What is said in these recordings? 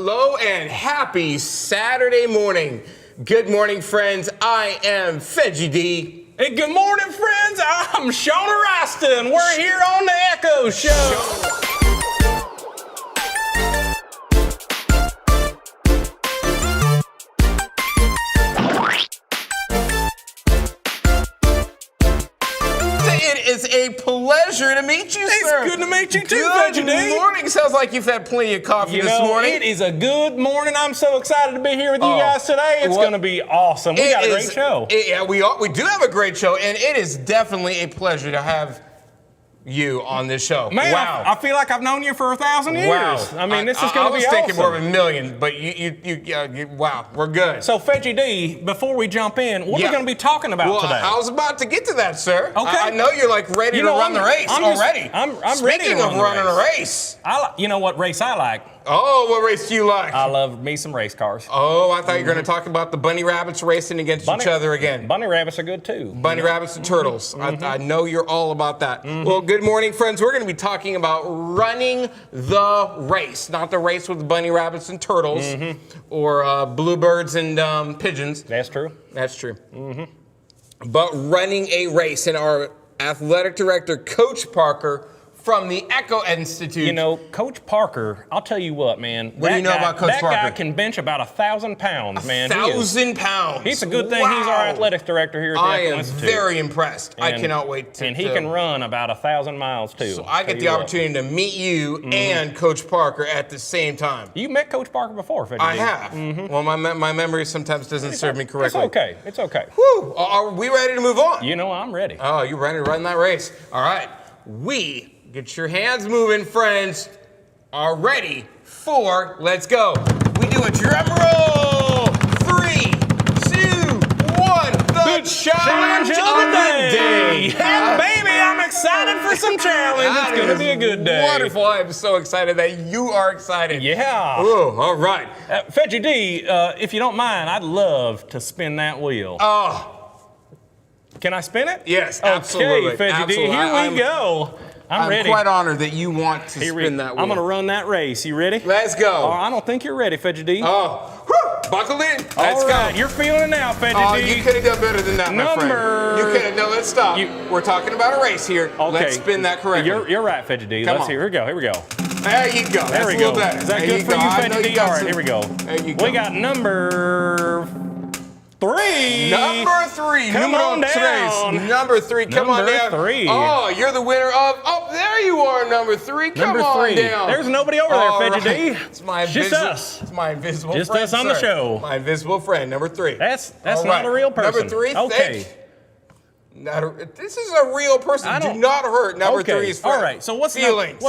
Hello and happy Saturday morning. Good morning, friends. I am Veggie D. Hey, good morning, friends. I'm Shauna Rasta, and we're here on the ECCO Show. It is a pleasure to meet you, sir. It's good to meet you too, Good Veggie D. morning. Sounds like you've had plenty of coffee this morning. It is a good morning. I'm so excited to be here with you guys today. It's going to be awesome. We got a great show. Yeah, we do have a great show, and it is definitely a pleasure to have you on this show. Man, wow. I feel like I've known you for 1,000 years. Wow. I mean, this is going to be awesome. I was thinking more of a million, but wow, we're good. So, Veggie D, before we jump in, what are we going to be talking about today? I was about to get to that, sir. Okay. I know you're like ready to run the race already. I'm ready to run the race. Speaking of running a race. You know what race I like? Oh, what race do you like? I love me some race cars. Oh, I thought you were going to talk about the bunny rabbits racing against each other again. Bunny rabbits are good too. Bunny rabbits and turtles. I know you're all about that. Well, good morning, friends. We're going to be talking about running the race. Not the race with bunny rabbits and turtles or bluebirds and pigeons. That's true. That's true. But running a race. And our athletic director, Coach Parker, from the ECCO Institute. You know, Coach Parker, I'll tell you what, man. What do you know about Coach Parker? That guy can bench about 1,000 pounds, man. 1,000 pounds. He's a good thing he's our athletics director here at the ECCO Institute. I am very impressed. I cannot wait to. And he can run about 1,000 miles too. So I get the opportunity to meet you and Coach Parker at the same time. You met Coach Parker before, Veggie D. I have. Well, my memory sometimes doesn't serve me correctly. It's okay. It's okay. Whew. Are we ready to move on? You know I'm ready. Oh, you ready to run that race? All right. Get your hands moving, friends. Are ready for, let's go. We do a drum roll. 3, 2, 1. The challenge of the day. And baby, I'm excited for some challenge. It's going to be a good day. Wonderful. I'm so excited that you are excited. Yeah. Ooh, all right. Veggie D, if you don't mind, I'd love to spin that wheel. Oh. Can I spin it? Yes, absolutely. Okay, Veggie D, here we go. I'm ready. I'm quite honored that you want to spin that wheel. I'm going to run that race. You ready? Let's go. Oh, I don't think you're ready, Veggie D. Oh, whew, buckle in. Let's go. You're feeling it now, Veggie D. You could have done better than that, my friend. You could have. No, let's stop. We're talking about a race here. Okay. Let's spin that correctly. You're right, Veggie D. Come on. Here we go. There you go. That's There we go. Is that good for you, Veggie D? All right, here we go. There you go. We got number 3. Number 3. Come on down. Number 3. Come on down. Number 3. Oh, you're the winner of. Oh, there you are, number 3. Come on down. There's nobody over there, Veggie D. It's my just us. It's my invisible just friend. Just us on the show. My invisible friend, number 3. That's not a real person. Number 3. Okay. This is a real person. Do not hurt number 3's friend. All right. So what's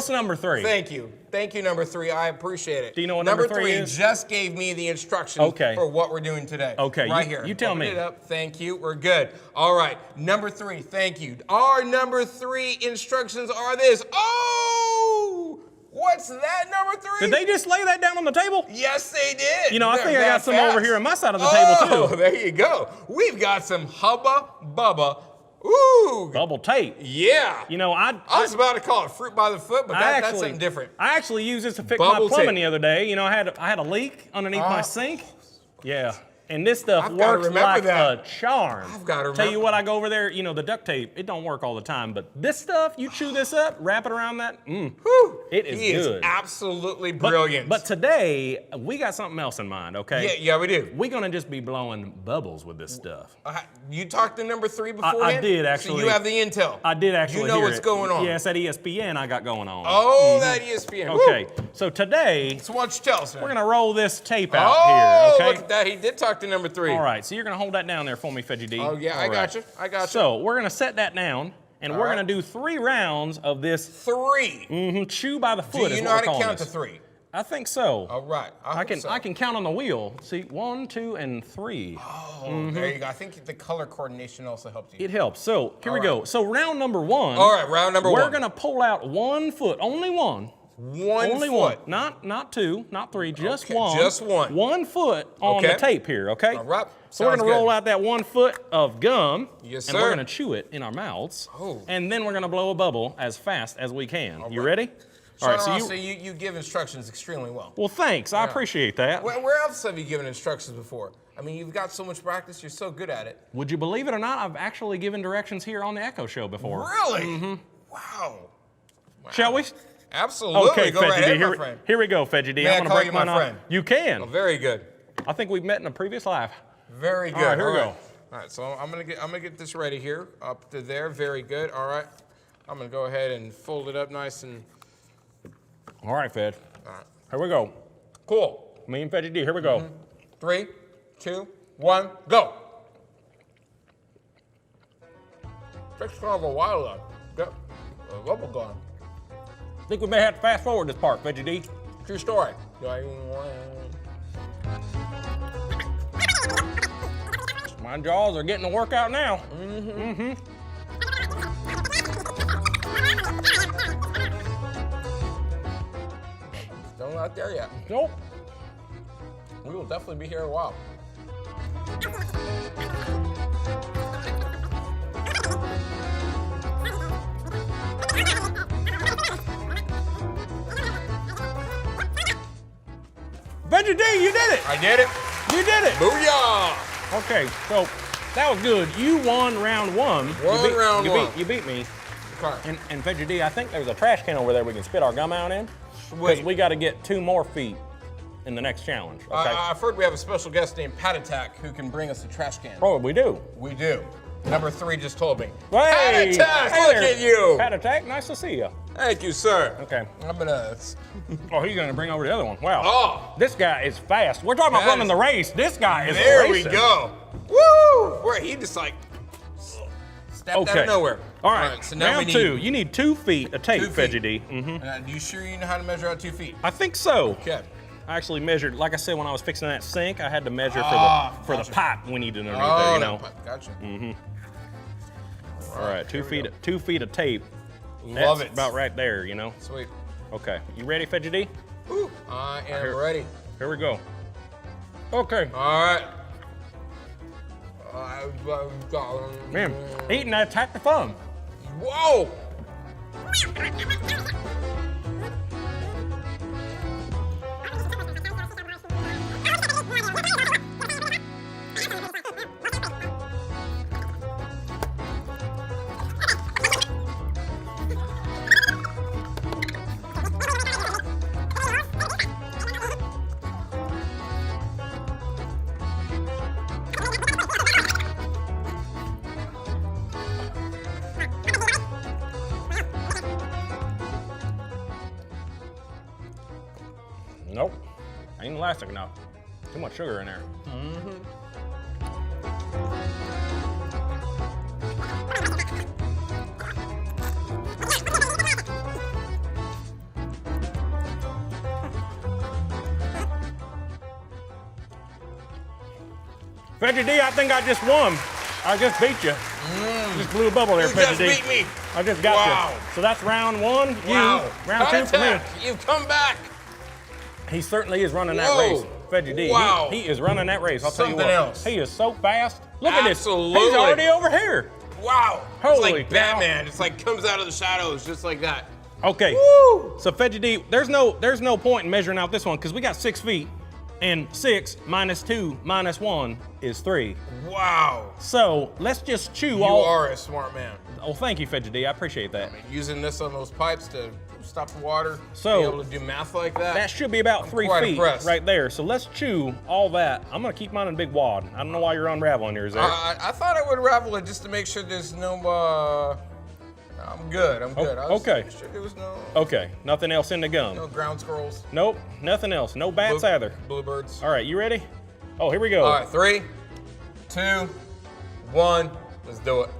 number 3? Thank you. Thank you, number 3. I appreciate it. Do you know what number 3 is? Just gave me the instructions for what we're doing today. Okay. Right here. You tell me. Open it up. Thank you. We're good. All right. Number 3. Thank you. Our number 3 instructions are this. Oh! What's that, number 3? Did they just lay that down on the table? Yes, they did. You know, I think I got some over here on my side of the table, too. Oh, there you go. We've got some Hubba Bubba. Ooh. Bubble tape. Yeah. You know, I was about to call it fruit by the foot, but that's something different. I actually used this to fix my plumbing the other day. You know, I had a leak underneath my sink. Yeah. And this stuff works like a charm. I've got to remember. Tell you what, I go over there, you know, the duct tape, it don't work all the time, but this stuff, you chew this up, wrap it around that, it is good. He is absolutely brilliant. But today, we got something else in mind, okay? Yeah, we do. We're going to just be blowing bubbles with this stuff. You talked to number 3 before? I did, actually. So you have the intel. I did actually. You know what's going on. Yeah, it's that ESPN I got going on. Oh, that ESPN. Okay, so today, so why don't you tell us, man? We're going to roll this tape out here, okay? Look at that. He did talk to number 3. All right, so you're going to hold that down there for me, Veggie D. Oh, yeah, I got you. So we're going to set that down, and we're going to do 3 rounds of this. 3? Chew by the foot. Do you know how to count to 3? I think so. All right. I can count on the wheel. See, 1, 2, and 3. Oh, there you go. I think the color coordination also helps you. It helps. So here we go. So round number 1. All right, round number 1. We're going to pull out 1 foot, only 1. Only one. Not 2, not 3, just 1. Just 1. 1 foot on the tape here, okay? All right. So we're going to roll out that 1 foot of gum. Yes, sir. And we're going to chew it in our mouths. Oh. And then we're going to blow a bubble as fast as we can. You ready? All right, so you give instructions extremely well. Well, thanks. I appreciate that. Where else have you given instructions before? I mean, you've got so much practice. You're so good at it. Would you believe it or not, I've actually given directions here on the ECCO Show before. Really? Mm-hmm. Wow. Shall we? Absolutely. Okay, Go right Fedgy D. ahead, my friend. Here we go, Fedgy D. May I'm I gonna call break you my mine friend? off. You can. Oh, very good. I think we've met in a previous life. Very good. All right, here we go. All right, so I'm gonna get this ready here, up to there. Very good. All right. I'm gonna go ahead and fold it up nice and. All right, Fed. All right. Here we go. Cool. Me and Fedgy D. Here we go. 3, 2, 1, go. Takes kind of a while though. Get a bubble gum. I think we may have to fast forward this part, Fedgy D. True story. My jaws are getting a workout now. Still not there yet. Nope. We will definitely be here a while. Fedgy D, you did it! I did it. You did it! Booyah! Okay, so that was good. You won round one. You beat me. Okay. And Fedgy D, I think there's a trash can over there we can spit our gum out in. Because Sweet. we got to get 2 more feet in the next challenge. Okay. I've heard we have a special guest named Pat Attack who can bring us a trash can. Oh, we do. We do. Number 3 just told me. Hey, Pat Attack, hey look there. at you. Pat Attack, nice to see you. Thank you, sir. Okay. I'm gonna. Oh, he's gonna bring over the other one. Wow. Oh. This guy is fast. We're talking about running the race. This guy is There racing. we go. Woo! Where he just like stepped out of nowhere. All right. So now round we 2. need You need 2 feet of tape, 2 feet. Fedgy D. You sure you know how to measure out 2 feet? I think so. Okay. I actually measured, like I said, when I was fixing that sink, I had to measure for the pipe we needed underneath there, you know. Gotcha. All right, 2 feet, 2 feet of tape. Love That's it. about right there, you know. Sweet. Okay, you ready, Fedgy D? Ooh, I am ready. Here we go. Okay. All right. Man, eating that's half the fun. Whoa! Nope, ain't elastic enough. Too much sugar in there. Fedgy D, I think I just won. I just beat you. Just blew a bubble there, You Fedgy just D. beat me. I just got Wow. you. So that's round 1. Wow. You. Round 2 for me. You've come back. He certainly is running that Whoa. race. Fedgy D. Wow. He is running that race. I'll tell you Something what. else. He is so fast. Look at Absolutely. this. He's already over here. Wow. Holy it's like cow. Batman. It's like comes out of the shadows just like that. Okay. Woo. So Fedgy D, there's no point in measuring out this one because we got 6 feet, and 6 minus 2 minus 1 is 3. Wow. So let's just chew You all. are a smart man. Oh, thank you, Fedgy D. I appreciate that. Using this on those pipes to stop the water. So- be able to do math like that. That should be about 3 quite feet impressed. right there. So let's chew all that. I'm gonna keep mine in a big wad. I don't know why you're unraveling yours there. I thought I would ravel it just to make sure there's no. I'm good. I'm good. I was okay. Sure there was no Okay, nothing else in the gum. ground squirrels. Nope, nothing else. No bats either. Bluebirds. All right, you ready? Oh, here we go. All right, 3, 2, 1. Let's do it.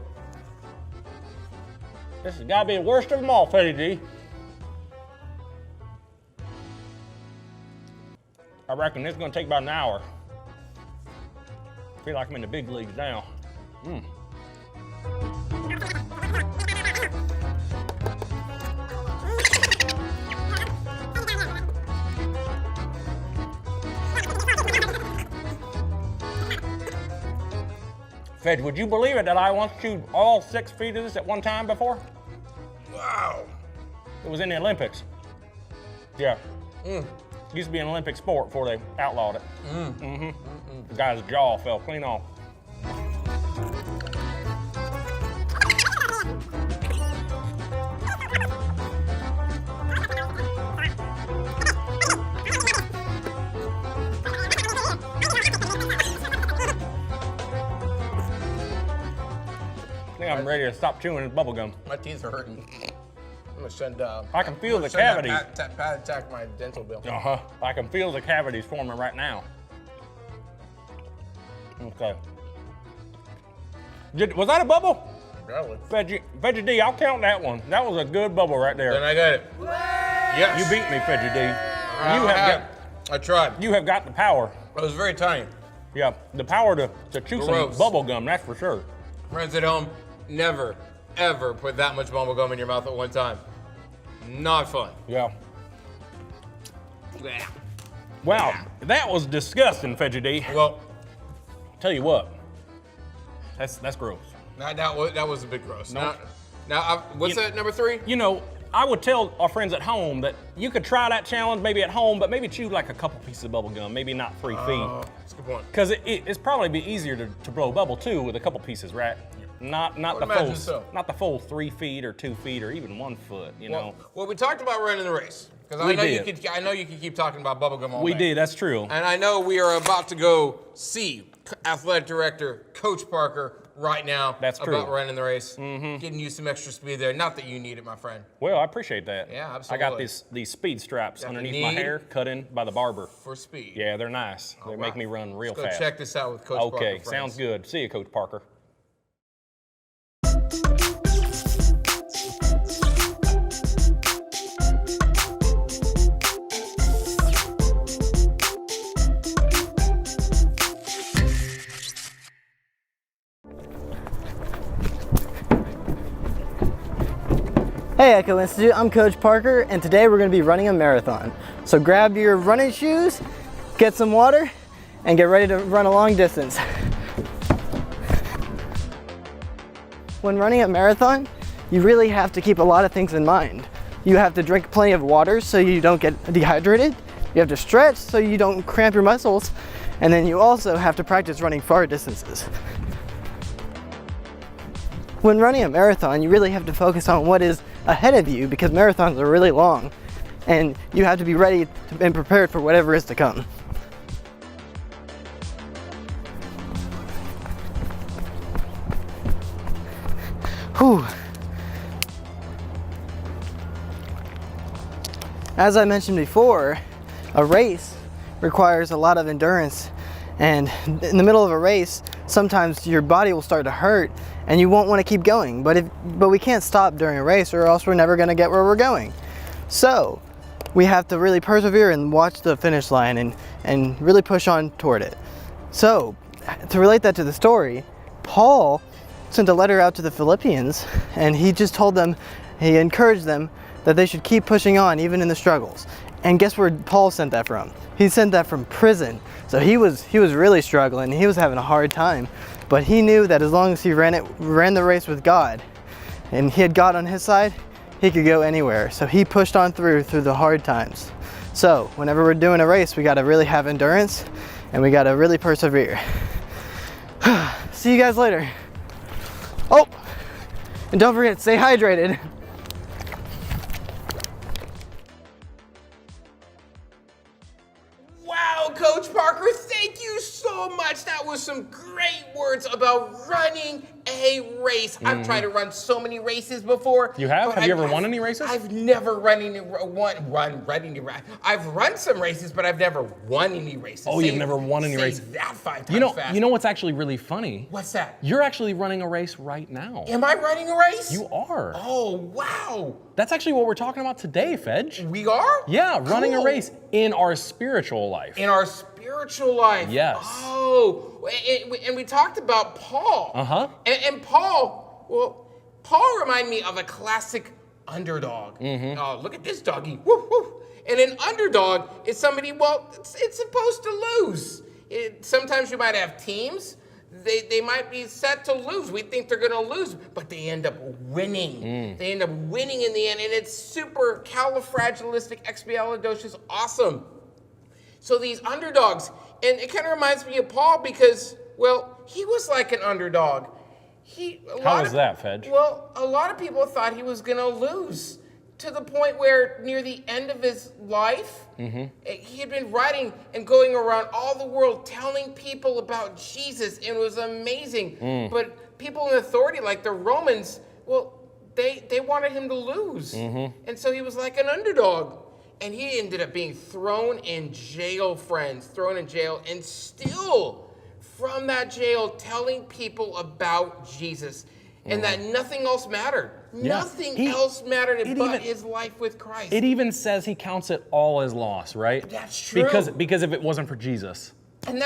This has got to be the worst of them all, Fedgy D. I reckon this is going to take about an hour. I feel like I'm in the big leagues now. Fed, would you believe it that I once chewed all 6 feet of this at one time before? Wow. It was in the Olympics. Yeah. Used to be an Olympic sport before they outlawed it. The guy's jaw fell clean off. I think I'm ready to stop chewing this bubble gum. My teeth are hurting. I'm gonna send. I can feel the cavities. Pat attack my dental bill. I can feel the cavities forming right now. Okay. Was that a bubble? Probably. Veggie D, I'll count that one. That was a good bubble right there. Then I got it. Yes. You beat me, Veggie D. I tried. You have got the power. It was very tiny. Yeah, the power to chew some bubble gum, that's for sure. Friends at home, never, ever put that much bubble gum in your mouth at one time. Not fun. Yeah. Wow, that was disgusting, Veggie D. Well, tell you what, that's gross. That was a bit gross. Nope. Now, what's that, number 3? You know, I would tell our friends at home that you could try that challenge maybe at home, but maybe chew like a couple pieces of bubble gum, maybe not 3 feet. That's a good point. Because it's probably be easier to blow a bubble too with a couple pieces, right? Not the full 3 feet or 2 feet or even 1 foot. You know. Well, we talked about running the race because I know you could keep talking about bubble gum all day. We did. That's true. And I know we are about to go see athletic director Coach Parker right now. That's true. About running the race, getting you some extra speed there. Not that you need it, my friend. Well, I appreciate that. Yeah, absolutely. I got these speed straps underneath my hair, cut in by the barber. For speed. Yeah, they're nice. They make me run real fast. Let's go check this out with Coach Parker. Okay, sounds good. See you, Coach Parker. Hey ECCO Institute, I'm Coach Parker, and today we're going to be running a marathon. So grab your running shoes, get some water, and get ready to run a long distance. When running a marathon, you really have to keep a lot of things in mind. You have to drink plenty of water so you don't get dehydrated. You have to stretch so you don't cramp your muscles. And then you also have to practice running far distances. When running a marathon, you really have to focus on what is ahead of you because marathons are really long and you have to be ready and prepared for whatever is to come. Whew. As I mentioned before, a race requires a lot of endurance, and in the middle of a race, sometimes your body will start to hurt and you won't want to keep going, but we can't stop during a race or else we're never going to get where we're going. So we have to really persevere and watch the finish line and really push on toward it. So to relate that to the story, Paul sent a letter out to the Philippians and he just told them, he encouraged them that they should keep pushing on even in the struggles. And guess where Paul sent that from? He sent that from prison. So he was really struggling. He was having a hard time, but he knew that as long as he ran the race with God and he had God on his side, he could go anywhere. So he pushed on through the hard times. So whenever we're doing a race, we got to really have endurance and we got to really persevere. See you guys later. Oh, and don't forget, stay hydrated. Wow, Coach Parker, thank you so much. That was some great words about running a race. I've tried to run so many races before. You have? Have you ever won any races? I've never I've run some races, but I've never won any races. Oh, you've never won any races? That 5 times fast. You know what's actually really funny? What's that? You're actually running a race right now. Am I running a race? You are. Oh, wow. That's actually what we're talking about today, Fedge. We are? Yeah, running a race in our spiritual life. In our spiritual life. Yes. Oh, and we talked about Paul. Uh-huh. And Paul reminded me of a classic underdog. Oh, look at this doggy. Woo, woo. And an underdog is somebody, it's supposed to lose. Sometimes you might have teams they might be set to lose. We think they're going to lose, but they end up winning. They end up winning in the end, and it's super califragilisticexpialidocious awesome. So these underdogs, and it kind of reminds me of Paul because, well, he was like an underdog. How was that, Fedge? Well, a lot of people thought he was going to lose to the point where near the end of his life, he had been writing and going around all the world telling people about Jesus, and it was amazing. But people in authority, like the Romans, well, they wanted him to lose. And so he was like an underdog. And he ended up being thrown in jail, friends, thrown in jail, and still from that jail telling people about Jesus. And that nothing else mattered. Nothing else mattered but his life with Christ. It even says he counts it all as loss, right? That's true. Because if it wasn't for Jesus. And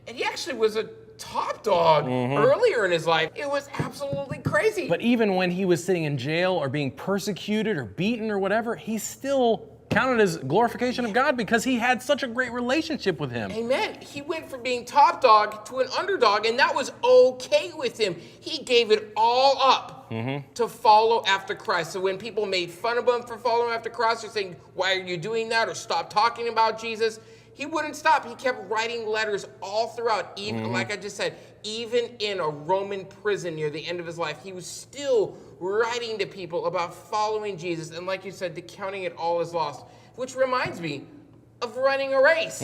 he actually was a top dog earlier in his life. It was absolutely crazy. But even when he was sitting in jail or being persecuted or beaten or whatever, he still counted as glorification of God because he had such a great relationship with him. Amen. He went from being top dog to an underdog, and that was okay with him. He gave it all up to follow after Christ. So when people made fun of him for following after Christ or saying, why are you doing that? Or stop talking about Jesus, he wouldn't stop. He kept writing letters all throughout, even like I just said, even in a Roman prison near the end of his life, he was still writing to people about following Jesus, and like you said, counting it all as lost, which reminds me of running a race.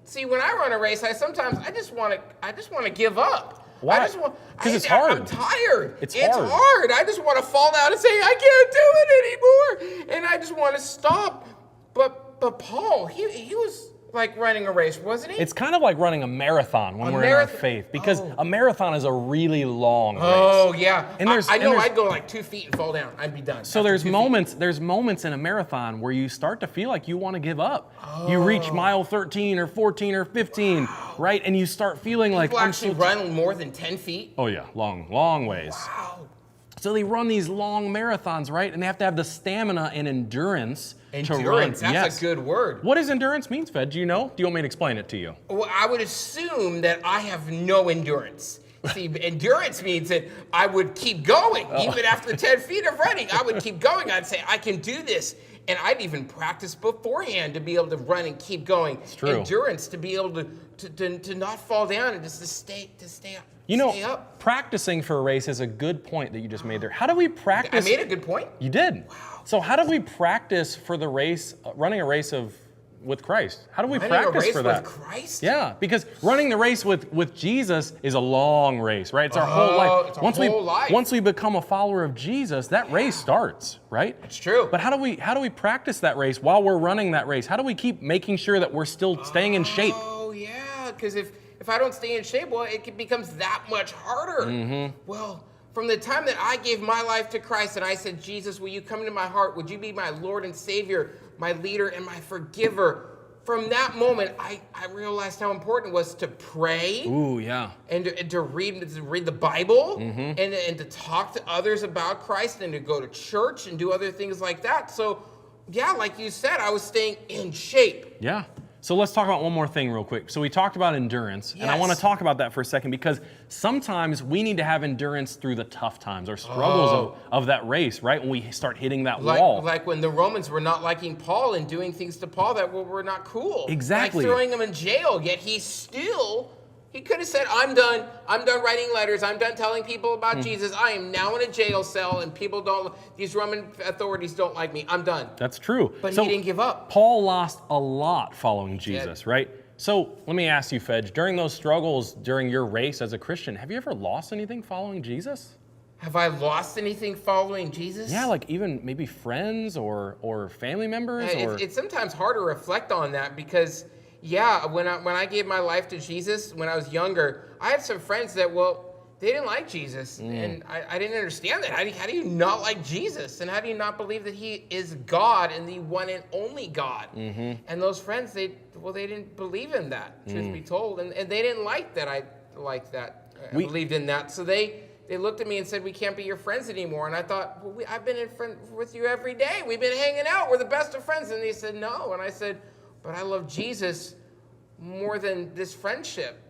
See, when I run a race, I just want to give up. Why? Because it's hard. I'm tired. It's hard. I just want to fall down and say, I can't do it anymore, and I just want to stop. But Paul, he was like running a race, wasn't he? It's kind of like running a marathon when we're in our faith, because a marathon is a really long race. Oh yeah, and I'd go like 2 feet and fall down. I'd be done. So there's moments in a marathon where you start to feel like you want to give up. You reach mile 13 or 14 or 15, right? And you start feeling like people actually run more than 10 feet. Oh yeah, long ways. Wow. So they run these long marathons, right? And they have to have the stamina and endurance to run. That's a good word. What does endurance mean, Fed? Do you know? Do you want me to explain it to you? Well, I would assume that I have no endurance. See, endurance means that I would keep going. Even after 10 feet of running, I would keep going. I'd say, I can do this. And I'd even practice beforehand to be able to run and keep going. It's true. Endurance, to be able to not fall down and just to stay up. You know, practicing for a race is a good point that you just made there. How do we practice? I made a good point. You did. Wow. So how do we practice for the race, running a race with Christ? How do we practice for that? Running a race with Christ? Yeah, because running the race with Jesus is a long race, right? It's our whole life. It's our whole life. Once we become a follower of Jesus, that race starts, right? It's true. But how do we practice that race while we're running that race? How do we keep making sure that we're still staying in shape? Oh yeah, because if I don't stay in shape, well, it becomes that much harder. Well, from the time that I gave my life to Christ and I said, Jesus, will you come into my heart? Would you be my Lord and Savior, my leader and my forgiver? From that moment, I realized how important it was to pray. Ooh, yeah. And to read the Bible and to talk to others about Christ and to go to church and do other things like that. So, yeah, like you said, I was staying in shape. Yeah. So let's talk about one more thing real quick. So we talked about endurance, and I want to talk about that for a second because sometimes we need to have endurance through the tough times or struggles of that race, right? When we start hitting that wall. Like when the Romans were not liking Paul and doing things to Paul that were not cool. Exactly. Like throwing him in jail, yet he could have said, I'm done writing letters. I'm done telling people about Jesus. I am now in a jail cell and these Roman authorities don't like me. I'm done. That's true. But he didn't give up. Paul lost a lot following Jesus, right? So let me ask you, Fedge, during those struggles, during your race as a Christian, have you ever lost anything following Jesus? Have I lost anything following Jesus? Yeah, like even maybe friends or family members? It's sometimes hard to reflect on that because when I gave my life to Jesus when I was younger, I had some friends that, they didn't like Jesus. And I didn't understand that. How do you not like Jesus? And how do you not believe that he is God and the one and only God? And those friends, they didn't believe in that, truth be told. And they didn't like that I liked that. I believed in that. So they looked at me and said, we can't be your friends anymore. And I thought, I've been with you every day. We've been hanging out. We're the best of friends. And they said, no. And I said, but I love Jesus more than this friendship.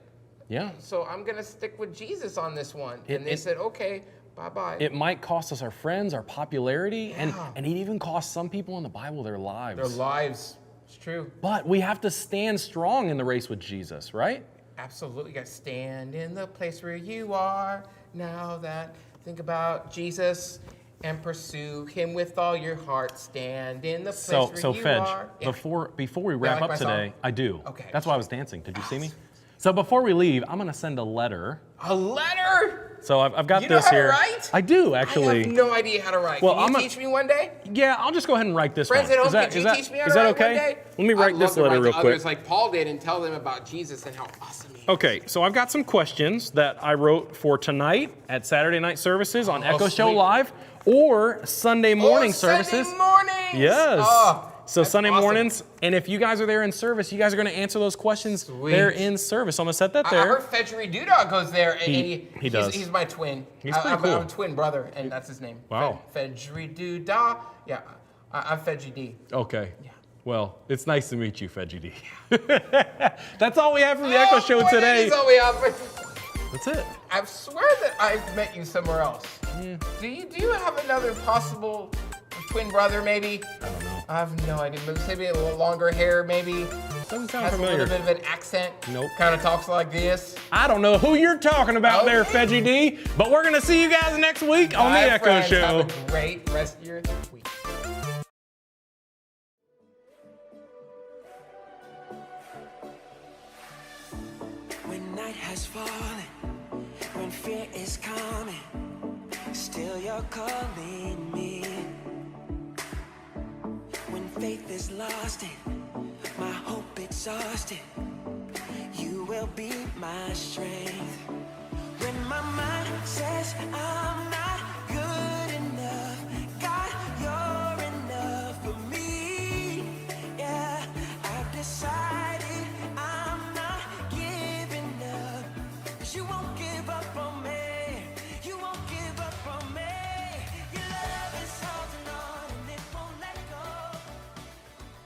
Yeah. So I'm going to stick with Jesus on this one. And they said, okay, bye-bye. It might cost us our friends, our popularity, and it even cost some people in the Bible their lives. Their lives. It's true. But we have to stand strong in the race with Jesus, right? Absolutely. You got to stand in the place where you are now that. Think about Jesus and pursue him with all your heart. Stand in the place where you Fedge, are. Yeah. before we wrap like up my song? today, I do. Okay. That's why I was dancing. Did you see me? So before we leave, I'm going to send a letter. A letter? So I've got You know this how to here. write? I do, I actually. have no idea how to write. Well, Can you teach me one day? Yeah, I'll just go ahead and write this Friends one. at home, Is that, could you teach me how to is that write okay? one day? Let me write I'd this love to letter write real to quick. others like Paul did and tell them about Jesus and how awesome he is. Okay, so I've got some questions that I wrote for tonight at Saturday night services on ECCO Show sweet. Live or Sunday morning services. Sunday mornings. Yes. Oh, so that's Sunday awesome. mornings, and if you guys are there in service, you guys are going to answer those questions Sweet. there in service. So I'm going to set that I there. heard Fedry Dudok goes there, and He does. He's my twin. He's pretty I'm cool. a twin brother, and that's his name. Wow. Fedry Duda. Yeah, I'm Fedry D. Okay. Yeah. Well, it's nice to meet you, Fedgy D. That's all we have from the ECCO Show boy, today. that is all we have. That's it. I swear that I've met you somewhere else. Yeah. Do you have another possible twin brother, maybe? I don't know. I have no idea. Maybe a little longer hair, maybe. Doesn't sound Has familiar. a little bit of an accent. Nope. Kind of talks like this. I don't know who you're talking about there, Okay. Fedgy D, but we're going to see you guys next week on the Bye, ECCO friends. Show. Have a great rest of your week. When night has fallen, when fear is coming, still you're calling me. When faith is lost and my hope exhausted, you will be my strength. When my mind says I'm not